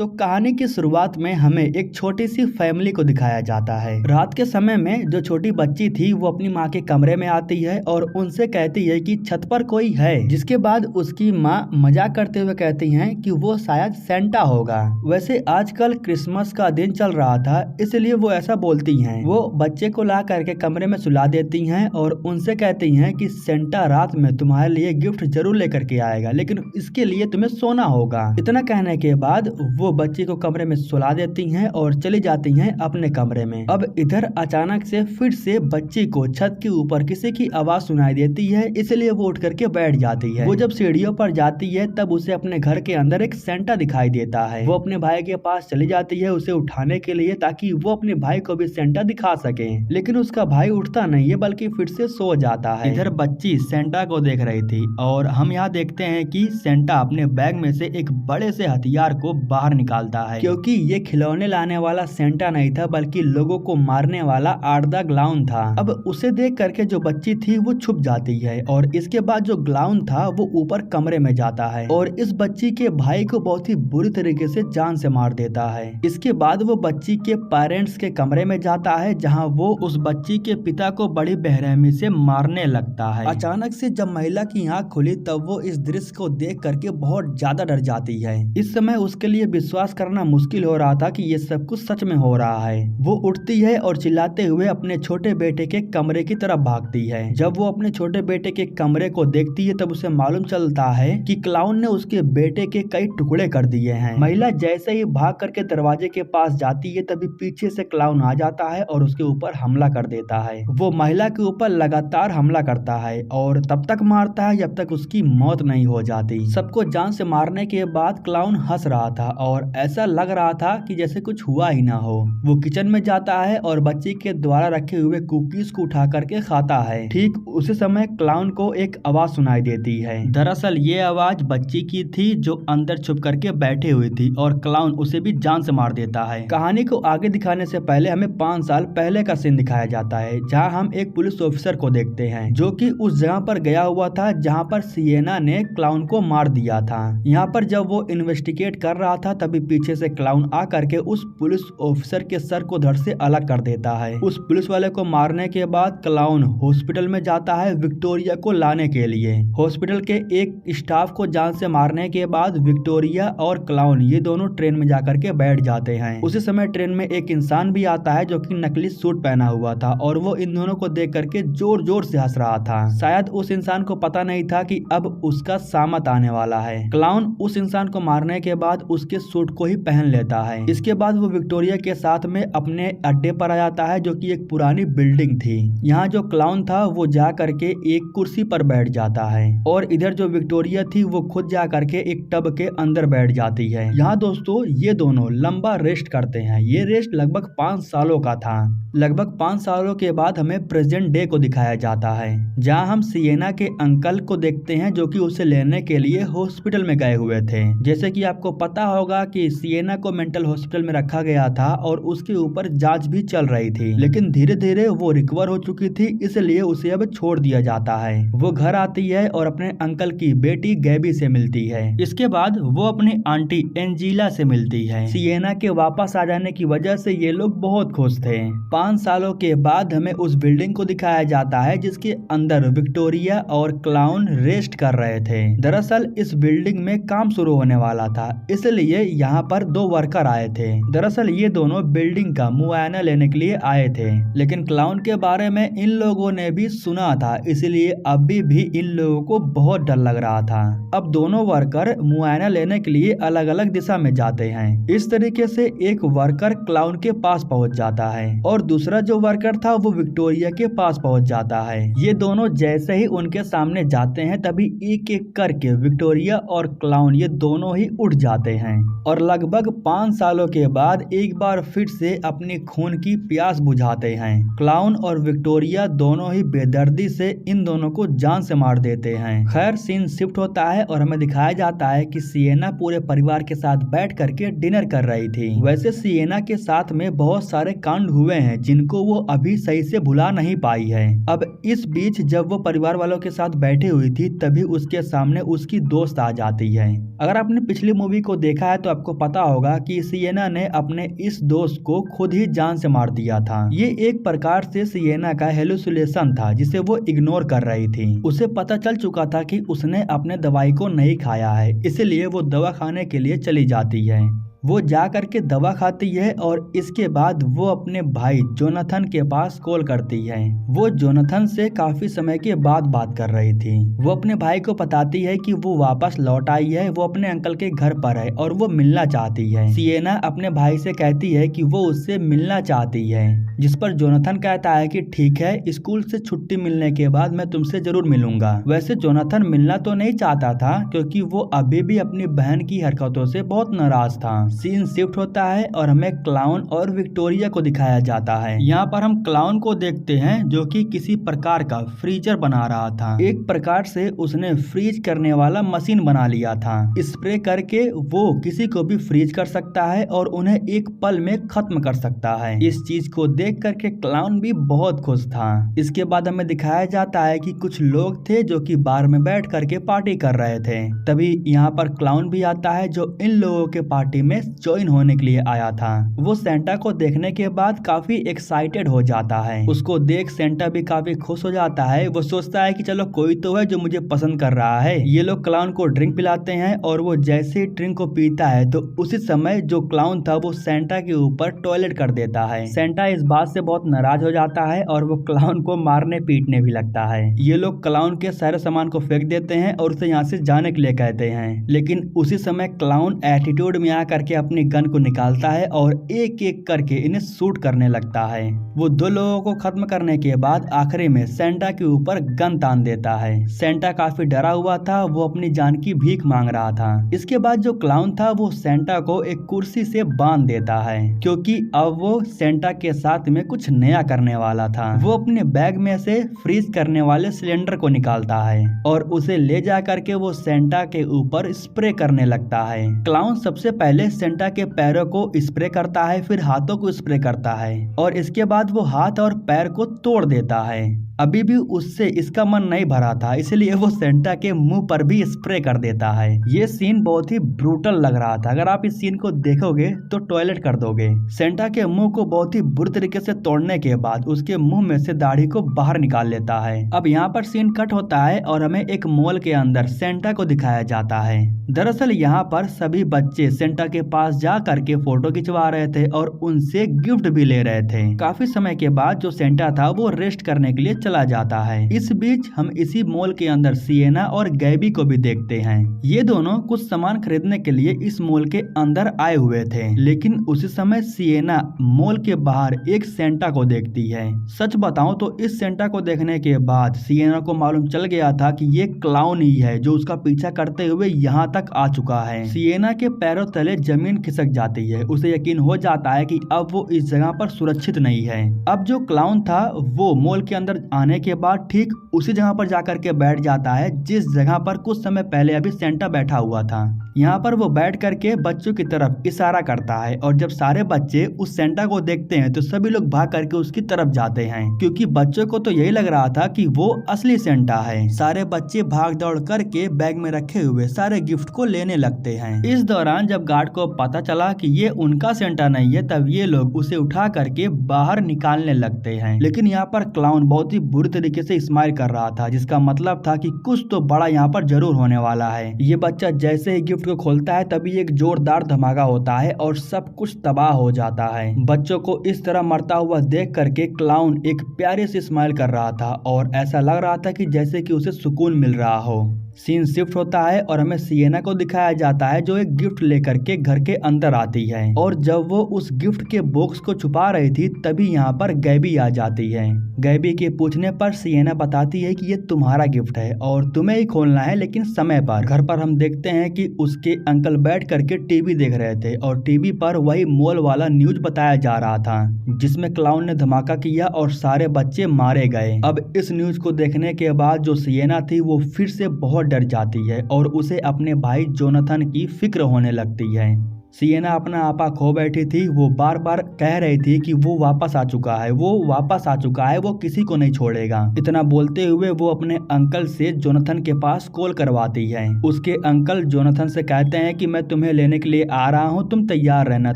तो कहानी की शुरुआत में हमें एक छोटी सी फैमिली को दिखाया जाता है। रात के समय में जो छोटी बच्ची थी वो अपनी माँ के कमरे में आती है और उनसे कहती है कि छत पर कोई है, जिसके बाद उसकी माँ मजाक करते हुए कहती हैं कि वो शायद सेंटा होगा। वैसे आजकल क्रिसमस का दिन चल रहा था, इसलिए वो ऐसा बोलती हैं। वो बच्चे को ला करके कमरे में सुला देती हैं और उनसे कहती हैं कि सेंटा रात में तुम्हारे लिए गिफ्ट जरूर लेकर के आएगा, लेकिन इसके लिए तुम्हें सोना होगा। इतना कहने के बाद वो बच्ची को कमरे में सुला देती हैं और चली जाती हैं अपने कमरे में। अब इधर अचानक से फिर से बच्ची को छत के ऊपर किसी की आवाज सुनाई देती है, इसलिए वो उठ करके बैठ जाती है। वो जब सीढ़ियों पर जाती है तब उसे अपने घर के अंदर एक सेंटा दिखाई देता है। वो अपने भाई के पास चली जाती है उसे उठाने के लिए, ताकि वो अपने भाई को भी सेंटा दिखा सके, लेकिन उसका भाई उठता नहीं है बल्कि फिर से सो जाता है। इधर बच्ची सेंटा को देख रही थी और हम यहाँ देखते हैं कि सेंटा अपने बैग में से एक बड़े से हथियार को बाहर निकालता है, क्योंकि ये खिलौने लाने वाला सेंटा नहीं था बल्कि लोगों को मारने वाला आर्दा ग्लाउन था। अब उसे देख करके जो बच्ची थी वो छुप जाती है और इसके बाद जो ग्लाउन था वो ऊपर कमरे में जाता है और इस बच्ची के भाई को बहुत ही बुरी तरीके से जान से मार देता है। इसके बाद वो बच्ची के पेरेंट्स के कमरे में जाता है, जहाँ वो उस बच्ची के पिता को बड़ी बेरहमी से मारने लगता है। अचानक से जब महिला की आँख खुली तब वो इस दृश्य को देख करके बहुत ज्यादा डर जाती है। इस समय उसके लिए विश्वास करना मुश्किल हो रहा था कि ये सब कुछ सच में हो रहा है। वो उठती है और चिल्लाते हुए अपने छोटे बेटे के कमरे की तरफ भागती है। जब वो अपने छोटे बेटे के कमरे को देखती है तब उसे मालूम चलता है कि क्लाउन ने उसके बेटे के कई टुकड़े कर दिए हैं। महिला जैसे ही भाग करके दरवाजे के पास जाती है तभी पीछे से क्लाउन आ जाता है और उसके ऊपर हमला कर देता है। वो महिला के ऊपर लगातार हमला करता है और तब तक मारता है जब तक उसकी मौत नहीं हो जाती। सबको जान से मारने के बाद क्लाउन हंस रहा था और ऐसा लग रहा था कि जैसे कुछ हुआ ही ना हो। वो किचन में जाता है और बच्ची के द्वारा रखे हुए कुकीज को उठा करके खाता है। ठीक उसी समय क्लाउन को एक आवाज सुनाई देती है। दरअसल ये आवाज बच्ची की थी जो अंदर छुप करके बैठी हुई थी और क्लाउन उसे भी जान से मार देता है। कहानी को आगे दिखाने से पहले हमें 5 साल पहले का सीन दिखाया जाता है, जहाँ हम एक पुलिस ऑफिसर को देखते हैं जो कि उस जगह पर गया हुआ था जहाँ पर सिएना ने क्लाउन को मार दिया था। यहाँ पर जब वो इन्वेस्टिगेट कर रहा था तभी पीछे से क्लाउन आ करके उस पुलिस ऑफिसर के सर को धड़ से अलग कर देता है। उस पुलिस वाले को मारने के बाद क्लाउन हॉस्पिटल में जाता है विक्टोरिया को लाने के लिए। हॉस्पिटल के एक स्टाफ को जान से मारने के बाद विक्टोरिया और क्लाउन ये दोनों ट्रेन में जाकर के बैठ जाते हैं। उसी समय ट्रेन में एक इंसान भी आता है जो कि नकली सूट पहना हुआ था और वो इन दोनों को देख करके जोर जोर से हंस रहा था। शायद उस इंसान को पता नहीं था कि अब उसका सामत आने वाला है। क्लाउन उस इंसान को मारने के बाद उसके सूट को ही पहन लेता है। इसके बाद वो विक्टोरिया के साथ में अपने अड्डे पर आ जाता है जो कि एक पुरानी बिल्डिंग थी। यहाँ जो क्लाउन था वो जा करके एक कुर्सी पर बैठ जाता है और इधर जो विक्टोरिया थी वो खुद जा करके एक टब के अंदर बैठ जाती है। यहाँ दोस्तों ये दोनों लंबा रेस्ट करते हैं। ये रेस्ट लगभग 5 सालों का था। लगभग 5 सालों के बाद हमें प्रेजेंट डे को दिखाया जाता है, जहाँ हम सिएना के अंकल को देखते हैं जो कि उसे लेने के लिए हॉस्पिटल में गए हुए थे। जैसे कि आपको पता होगा कि सिएना को मेंटल हॉस्पिटल में रखा गया था और उसके ऊपर जांच भी चल रही थी, लेकिन धीरे धीरे वो रिकवर हो चुकी थी, इसलिए उसे अब छोड़ दिया जाता है। वो घर आती है और अपने अंकल की बेटी गैबी से मिलती है। इसके बाद वो अपनी आंटी एंजीला से मिलती है। सिएना के वापस आ जाने की वजह से ये लोग बहुत खुश थे। 5 सालों के बाद हमें उस बिल्डिंग को दिखाया जाता है जिसके अंदर विक्टोरिया और क्लाउन रेस्ट कर रहे थे। दरअसल इस बिल्डिंग में काम शुरू होने वाला था, इसलिए यहाँ पर 2 वर्कर आए थे। दरअसल ये दोनों बिल्डिंग का मुआयना लेने के लिए आए थे, लेकिन क्लाउन के बारे में इन लोगों ने भी सुना था, इसलिए अभी भी इन लोगों को बहुत डर लग रहा था। अब दोनों वर्कर मुआयना लेने के लिए अलग अलग दिशा में जाते हैं। इस तरीके से एक वर्कर क्लाउन के पास पहुँच जाता है और दूसरा जो वर्कर था वो विक्टोरिया के पास पहुँच जाता है। ये दोनों जैसे ही उनके सामने जाते हैं तभी एक एक करके विक्टोरिया और क्लाउन ये दोनों ही उठ जाते हैं और लगभग 5 सालों के बाद एक बार फिर से अपनी खून की प्यास बुझाते हैं। क्लाउन और विक्टोरिया दोनों ही बेदर्दी से इन दोनों को जान से मार देते हैं। खैर सीन शिफ्ट होता है और हमें दिखाया जाता है कि सिएना पूरे परिवार के साथ बैठ करके डिनर कर रही थी। वैसे सिएना के साथ में बहुत सारे कांड हुए हैं जिनको वो अभी सही से भुला नहीं पाई है। अब इस बीच जब वो परिवार वालों के साथ बैठी हुई थी तभी उसके सामने उसकी दोस्त आ जाती है। अगर आपने पिछली मूवी को देखा है तो आपको पता होगा कि सिएना ने अपने इस दोस्त को खुद ही जान से मार दिया था। ये एक प्रकार से सिएना का हेलुसिनेशन था जिसे वो इग्नोर कर रही थी। उसे पता चल चुका था कि उसने अपने दवाई को नहीं खाया है, इसलिए वो दवा खाने के लिए चली जाती है। वो जा करके दवा खाती है और इसके बाद वो अपने भाई जोनाथन के पास कॉल करती है। वो जोनाथन से काफी समय के बाद बात कर रही थी। वो अपने भाई को बताती है कि वो वापस लौट आई है, वो अपने अंकल के घर पर है और वो मिलना चाहती है। सिएना अपने भाई से कहती है कि वो उससे मिलना चाहती है, जिस पर जोनाथन कहता है कि ठीक है, स्कूल से छुट्टी मिलने के बाद मैं तुमसे जरूर मिलूंगा। वैसे जोनाथन मिलना तो नहीं चाहता था क्योंकि वो अभी भी अपनी बहन की हरकतों से बहुत नाराज था। सीन शिफ्ट होता है और हमें क्लाउन और विक्टोरिया को दिखाया जाता है। यहाँ पर हम क्लाउन को देखते हैं जो कि किसी प्रकार का फ्रीजर बना रहा था। एक प्रकार से उसने फ्रीज करने वाला मशीन बना लिया था। स्प्रे करके वो किसी को भी फ्रीज कर सकता है और उन्हें एक पल में खत्म कर सकता है। इस चीज को देख करके क्लाउन भी बहुत खुश था। इसके बाद हमें दिखाया जाता है कि कुछ लोग थे जो कि बार में बैठ करके पार्टी कर रहे थे। तभी यहाँ पर क्लाउन भी आता है जो इन लोगों के पार्टी में ज्वाइन होने के लिए आया था। वो सेंटा को देखने के बाद काफी एक्साइटेड हो जाता है। उसको देख सेंटा भी काफी खुश हो जाता है। वो सोचता है कि चलो कोई तो है जो मुझे पसंद कर रहा है। ये लोग क्लाउन को ड्रिंक पिलाते हैं और वो जैसे ही ड्रिंक को पीता है तो उसी समय जो क्लाउन था वो सेंटा के ऊपर टॉयलेट कर देता है। सेंटा इस बात से बहुत नाराज हो जाता है और वो क्लाउन को मारने पीटने भी लगता है। ये लोग क्लाउन के सारे सामान को फेंक देते हैं और उसे यहाँ से जाने के लिए कहते हैं, लेकिन उसी समय क्लाउन एटीट्यूड में आकर के अपनी गन को निकालता है और एक एक करके इन्हें शूट करने लगता है। वो दो लोगों को खत्म करने के बाद आखिरी में सेंटा के ऊपर गन तान देता है। सेंटा काफी डरा हुआ था, वो अपनी जान की भीख मांग रहा था। इसके बाद जो क्लाउन था वो सेंटा को एक कुर्सी से बांध देता है क्योंकि अब वो सेंटा के साथ में कुछ नया करने वाला था। वो अपने बैग में से फ्रीज करने वाले सिलेंडर को निकालता है और उसे ले जा करके वो सेंटा के ऊपर स्प्रे करने लगता है। क्लाउन सबसे पहले सेंटा के पैरों को स्प्रे करता है, फिर हाथों को स्प्रे करता है और इसके बाद वो हाथ और पैर को तोड़ देता है। अभी भी उससे इसका मन नहीं भरा था, इसलिए वो सेंटा के मुंह पर भी स्प्रे कर देता है। ये सीन बहुत ही ब्रूटल लग रहा था। अगर आप इस सीन को देखोगे तो टॉयलेट कर दोगे। सेंटा के मुंह को बहुत ही बुरी तरीके से तोड़ने के बाद उसके मुंह में से दाढ़ी को बाहर निकाल लेता है। अब यहाँ पर सीन कट होता है और हमें एक मॉल के अंदर सेंटा को दिखाया जाता है। दरअसल यहाँ पर सभी बच्चे सेंटा के पास जा करके फोटो खिंचवा रहे थे और उनसे गिफ्ट भी ले रहे थे। काफी समय के बाद जो सेंटा था वो रेस्ट करने के लिए चला जाता है। इस बीच हम इसी मॉल के अंदर सिएना और गैबी को भी देखते हैं। ये दोनों कुछ सामान खरीदने के लिए इस मॉल के अंदर आए हुए थे, लेकिन उसी समय सिएना मॉल के बाहर एक सेंटा को देखती है। सच बताऊं तो इस सेंटा को देखने के बाद सिएना को मालूम चल गया था कि ये क्लाउन ही है जो उसका पीछा करते हुए यहाँ तक आ चुका है। सिएना के पैरों तले जमीन खिसक जाती है। उसे यकीन हो जाता है कि अब वो इस जगह पर सुरक्षित नहीं है। अब जो क्लाउन था वो मॉल के अंदर आने के बाद ठीक उसी जगह पर जाकर के बैठ जाता है जिस जगह पर कुछ समय पहले अभी सेंटा बैठा हुआ था। यहाँ पर वो बैठ करके बच्चों की तरफ इशारा करता है और जब सारे बच्चे उस सेंटा को देखते हैं तो सभी लोग भाग करके उसकी तरफ जाते हैं क्योंकि बच्चों को तो यही लग रहा था कि वो असली सेंटा है। सारे बच्चे भाग दौड़ करके बैग में रखे हुए सारे गिफ्ट को लेने लगते हैं। इस दौरान जब गार्ड को पता चला कि ये उनका सेंटा नहीं है तब ये लोग उसे उठा करके बाहर निकालने लगते हैं। लेकिन यहाँ पर क्लाउन बहुत ही बुरी तरीके से स्माइल कर रहा था, जिसका मतलब था कि कुछ तो बड़ा यहाँ पर जरूर होने वाला है। ये बच्चा जैसे ही गिफ्ट को खोलता है तभी एक जोरदार धमाका होता है और सब कुछ तबाह हो जाता है। बच्चों को इस तरह मरता हुआ देख करके क्लाउन एक प्यारी सी स्माइल कर रहा था और ऐसा लग रहा था कि जैसे कि उसे सुकून मिल रहा हो। सीन शिफ्ट होता है और हमें सिएना को दिखाया जाता है जो एक गिफ्ट लेकर के घर के अंदर आती है और जब वो उस गिफ्ट के बॉक्स को छुपा रही थी तभी यहाँ पर गैबी आ जाती है। गैबी के पूछने पर सिएना बताती है कि ये तुम्हारा गिफ्ट है और तुम्हें ही खोलना है लेकिन समय पर। घर पर हम देखते हैं कि उसके अंकल बैठ करके टीवी देख रहे थे और टीवी पर वही मॉल वाला न्यूज बताया जा रहा था जिसमें क्लाउन ने धमाका किया और सारे बच्चे मारे गए। अब इस न्यूज को देखने के बाद जो सिएना थी वो फिर से बहुत डर जाती है और उसे अपने भाई जोनाथन की फिक्र होने लगती है। सिएना अपना आपा खो बैठी थी। वो बार बार कह रही थी कि वो वापस आ चुका है, वो वापस आ चुका है, वो किसी को नहीं छोड़ेगा। इतना बोलते हुए वो अपने अंकल से जोनाथन के पास कॉल करवाती है। उसके अंकल जोनाथन से कहते हैं कि मैं तुम्हें लेने के लिए आ रहा हूँ, तुम तैयार रहना,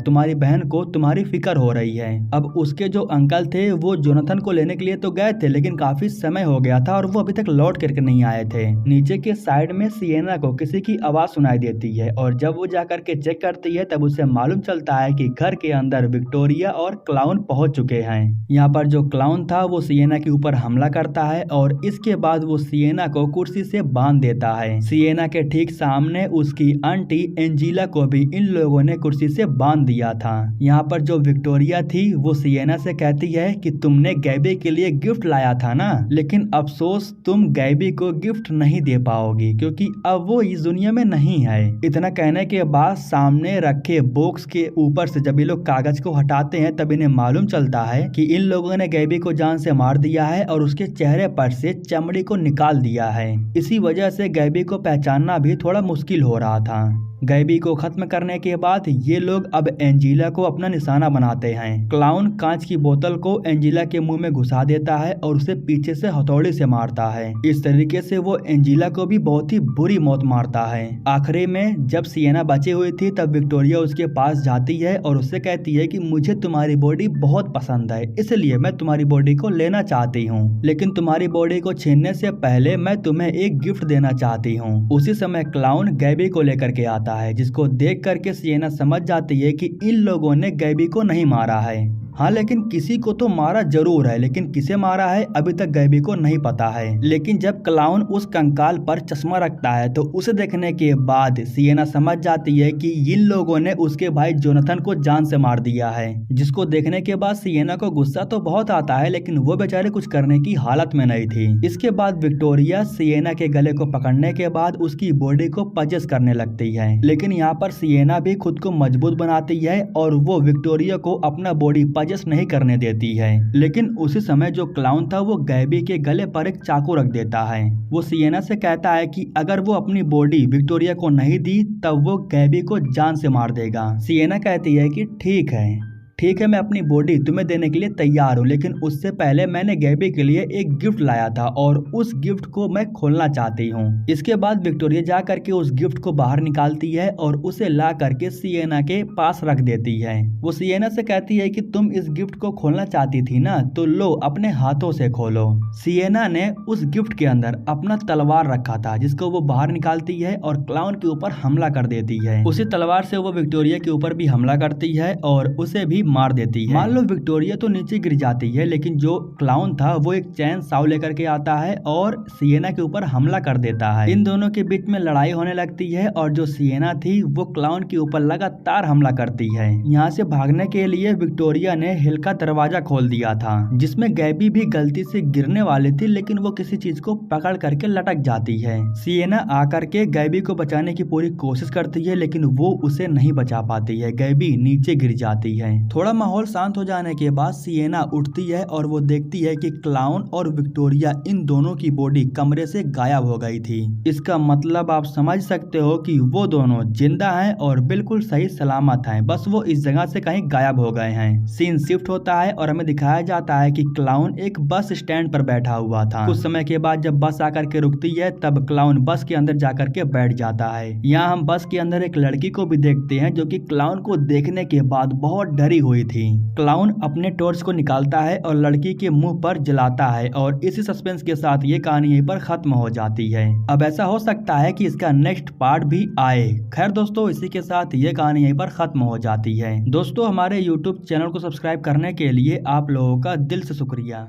तुम्हारी बहन को तुम्हारी फिक्र हो रही है। अब उसके जो अंकल थे वो जोनाथन को लेने के लिए तो गए थे, लेकिन काफी समय हो गया था और वो अभी तक लौट करके नहीं आए थे। नीचे के साइड में सिएना को किसी की आवाज सुनाई देती है और जब वो जाकर के चेक करती है तब उसे मालूम चलता है कि घर के अंदर विक्टोरिया और क्लाउन पहुंच चुके हैं। यहाँ पर जो क्लाउन था वो सिएना के ऊपर हमला करता है और इसके बाद वो सिएना को कुर्सी से बांध देता है। सिएना के ठीक सामने उसकी आंटी एंजीला को भी इन लोगों ने कुर्सी से बांध दिया था। यहाँ पर जो विक्टोरिया थी वो सिएना से कहती है कि तुमने गैबी के लिए गिफ्ट लाया था ना, लेकिन अफसोस तुम गैबी को गिफ्ट नहीं दे पाओगी क्योंकि अब वो इस दुनिया में नहीं है। इतना कहने के बाद सामने रखे बॉक्स के ऊपर से जब ये लोग कागज को हटाते हैं तब इन्हें मालूम चलता है कि इन लोगों ने गैबी को जान से मार दिया है और उसके चेहरे पर से चमड़ी को निकाल दिया है। इसी वजह से गैबी को पहचानना भी थोड़ा मुश्किल हो रहा था। गैबी को खत्म करने के बाद ये लोग अब एंजीला को अपना निशाना बनाते हैं। क्लाउन कांच की बोतल को एंजीला के मुंह में घुसा देता है और उसे पीछे से हथौड़े से मारता है। इस तरीके से वो एंजीला को भी बहुत ही बुरी मौत मारता है। आखिरी में जब सिएना बची हुई थी तब विक्टोरिया उसके पास जाती है और उससे कहती है कि मुझे तुम्हारी बॉडी बहुत पसंद है, इसलिए मैं तुम्हारी बॉडी को लेना चाहती हूँ, लेकिन तुम्हारी बॉडी को छीनने से पहले मैं तुम्हें एक गिफ्ट देना चाहती हूँ। उसी समय क्लाउन गैबी को लेकर के आता है, जिसको देख करके सिएना समझ जाती है कि इन लोगों ने गैबी को नहीं मारा है। हाँ, लेकिन किसी को तो मारा जरूर है, लेकिन किसे मारा है अभी तक गैबी को नहीं पता है। लेकिन जब क्लाउन उस कंकाल पर चश्मा रखता है तो उसे देखने के बाद सिएना समझ जाती है कि इन लोगों ने उसके भाई जोनाथन को जान से मार दिया है। जिसको देखने के बाद सिएना को गुस्सा तो बहुत आता है, लेकिन वो बेचारे कुछ करने की हालत में नहीं थी। इसके बाद विक्टोरिया सिएना के गले को पकड़ने के बाद उसकी बॉडी को पजेस करने लगती है, लेकिन यहाँ पर सिएना भी खुद को मजबूत बनाती है और वो विक्टोरिया को अपना बॉडी नहीं करने देती है। लेकिन उसी समय जो क्लाउन था वो गैबी के गले पर एक चाकू रख देता है। वो सिएना से कहता है कि अगर वो अपनी बॉडी विक्टोरिया को नहीं दी तब वो गैबी को जान से मार देगा। सिएना कहती है कि ठीक है, मैं अपनी बॉडी तुम्हें देने के लिए तैयार हूँ, लेकिन उससे पहले मैंने गैबी के लिए एक गिफ्ट लाया था और उस गिफ्ट को मैं खोलना चाहती हूँ। इसके बाद विक्टोरिया जा करके उस गिफ्ट को बाहर निकालती है और उसे ला करके सिएना के पास रख देती है। वो सिएना से कहती है कि तुम इस गिफ्ट को खोलना चाहती थी ना, तो लो अपने हाथों से खोलो। सिएना ने उस गिफ्ट के अंदर अपना तलवार रखा था, जिसको वो बाहर निकालती है और क्लाउन के ऊपर हमला कर देती है। उसी तलवार से वो विक्टोरिया के ऊपर भी हमला करती है और उसे भी मार देती है। मान लो विक्टोरिया तो नीचे गिर जाती है, लेकिन जो क्लाउन था वो एक चैन साव लेकर के आता है और सिएना के ऊपर हमला कर देता है। इन दोनों के बीच में लड़ाई होने लगती है और जो सिएना थी वो क्लाउन के ऊपर लगातार हमला करती है। यहाँ से भागने के लिए विक्टोरिया ने हिल का दरवाजा खोल दिया था, जिसमें गैबी भी गलती से गिरने वाली थी, लेकिन वो किसी चीज को पकड़ करके लटक जाती है। सिएना आकर के गैबी को बचाने की पूरी कोशिश करती है, लेकिन वो उसे नहीं बचा पाती है। गैबी नीचे गिर जाती है। थोड़ा माहौल शांत हो जाने के बाद सिएना उठती है और वो देखती है कि क्लाउन और विक्टोरिया इन दोनों की बॉडी कमरे से गायब हो गई थी। इसका मतलब आप समझ सकते हो कि वो दोनों जिंदा हैं और बिल्कुल सही सलामत हैं, बस वो इस जगह से कहीं गायब हो गए हैं। सीन शिफ्ट होता है और हमें दिखाया जाता है कि क्लाउन एक बस स्टैंड पर बैठा हुआ था। कुछ समय के बाद जब बस आकर के रुकती है तब क्लाउन बस के अंदर जाकर के बैठ जाता है। यहाँ हम बस के अंदर एक लड़की को भी देखते हैं जो कि क्लाउन को देखने के बाद बहुत डरी हुई थी। क्लाउन अपने टॉर्च को निकालता है और लड़की के मुंह पर जलाता है और इसी सस्पेंस के साथ ये कहानी यहीं पर खत्म हो जाती है। अब ऐसा हो सकता है कि इसका नेक्स्ट पार्ट भी आए। खैर दोस्तों, इसी के साथ ये कहानी यहीं पर खत्म हो जाती है। दोस्तों, हमारे YouTube चैनल को सब्सक्राइब करने के लिए आप लोगों का दिल से शुक्रिया।